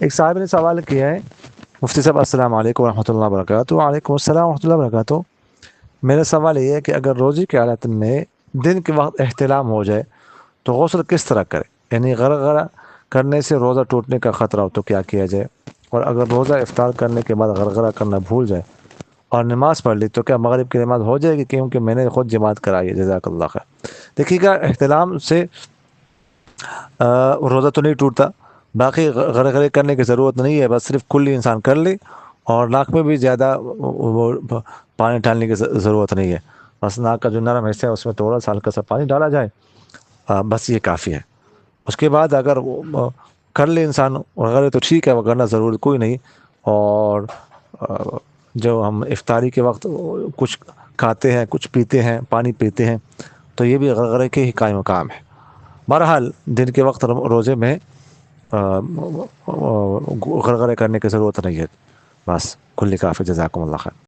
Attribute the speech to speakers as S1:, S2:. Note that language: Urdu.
S1: ایک صاحب نے سوال کیا ہے، مفتی صاحب السلام علیکم ورحمۃ اللہ وبرکاتہ۔ وعلیکم السلام ورحمۃ اللہ وبرکاتہ۔ میرا سوال یہ ہے کہ اگر روزے کی حالت میں دن کے وقت احتلام ہو جائے تو غسل کس طرح کرے؟ یعنی غرغرہ کرنے سے روزہ ٹوٹنے کا خطرہ ہو تو کیا کیا جائے؟ اور اگر روزہ افطار کرنے کے بعد غرغرہ کرنا بھول جائے اور نماز پڑھ لی تو کیا مغرب کی نماز ہو جائے گی؟ کیونکہ میں نے خود جماعت کرائی ہے، جزاک اللہ خیر۔ دیکھیے گا، احتلام سے روزہ تو نہیں ٹوٹتا، باقی غرغرے کرنے کی ضرورت نہیں ہے، بس صرف کلی انسان کر لے اور ناک میں بھی زیادہ وہ پانی ڈالنے کی ضرورت نہیں ہے، بس ناک کا جو نرم حصہ ہے اس میں تھوڑا سا ہلکا سا پانی ڈالا جائے، بس یہ کافی ہے۔ اس کے بعد اگر کر لے انسان غرغرے تو ٹھیک ہے، وہ کرنا ضروری کوئی نہیں۔ اور جو ہم افطاری کے وقت کچھ کھاتے ہیں، کچھ پیتے ہیں، پانی پیتے ہیں، تو یہ بھی غرغرے کے ہی قائم مقام ہے۔ بہرحال دن کے وقت روزے میں غرغرے کرنے کی ضرورت نہیں ہے، بس کلی کافی۔ جزاکم اللہ خیر۔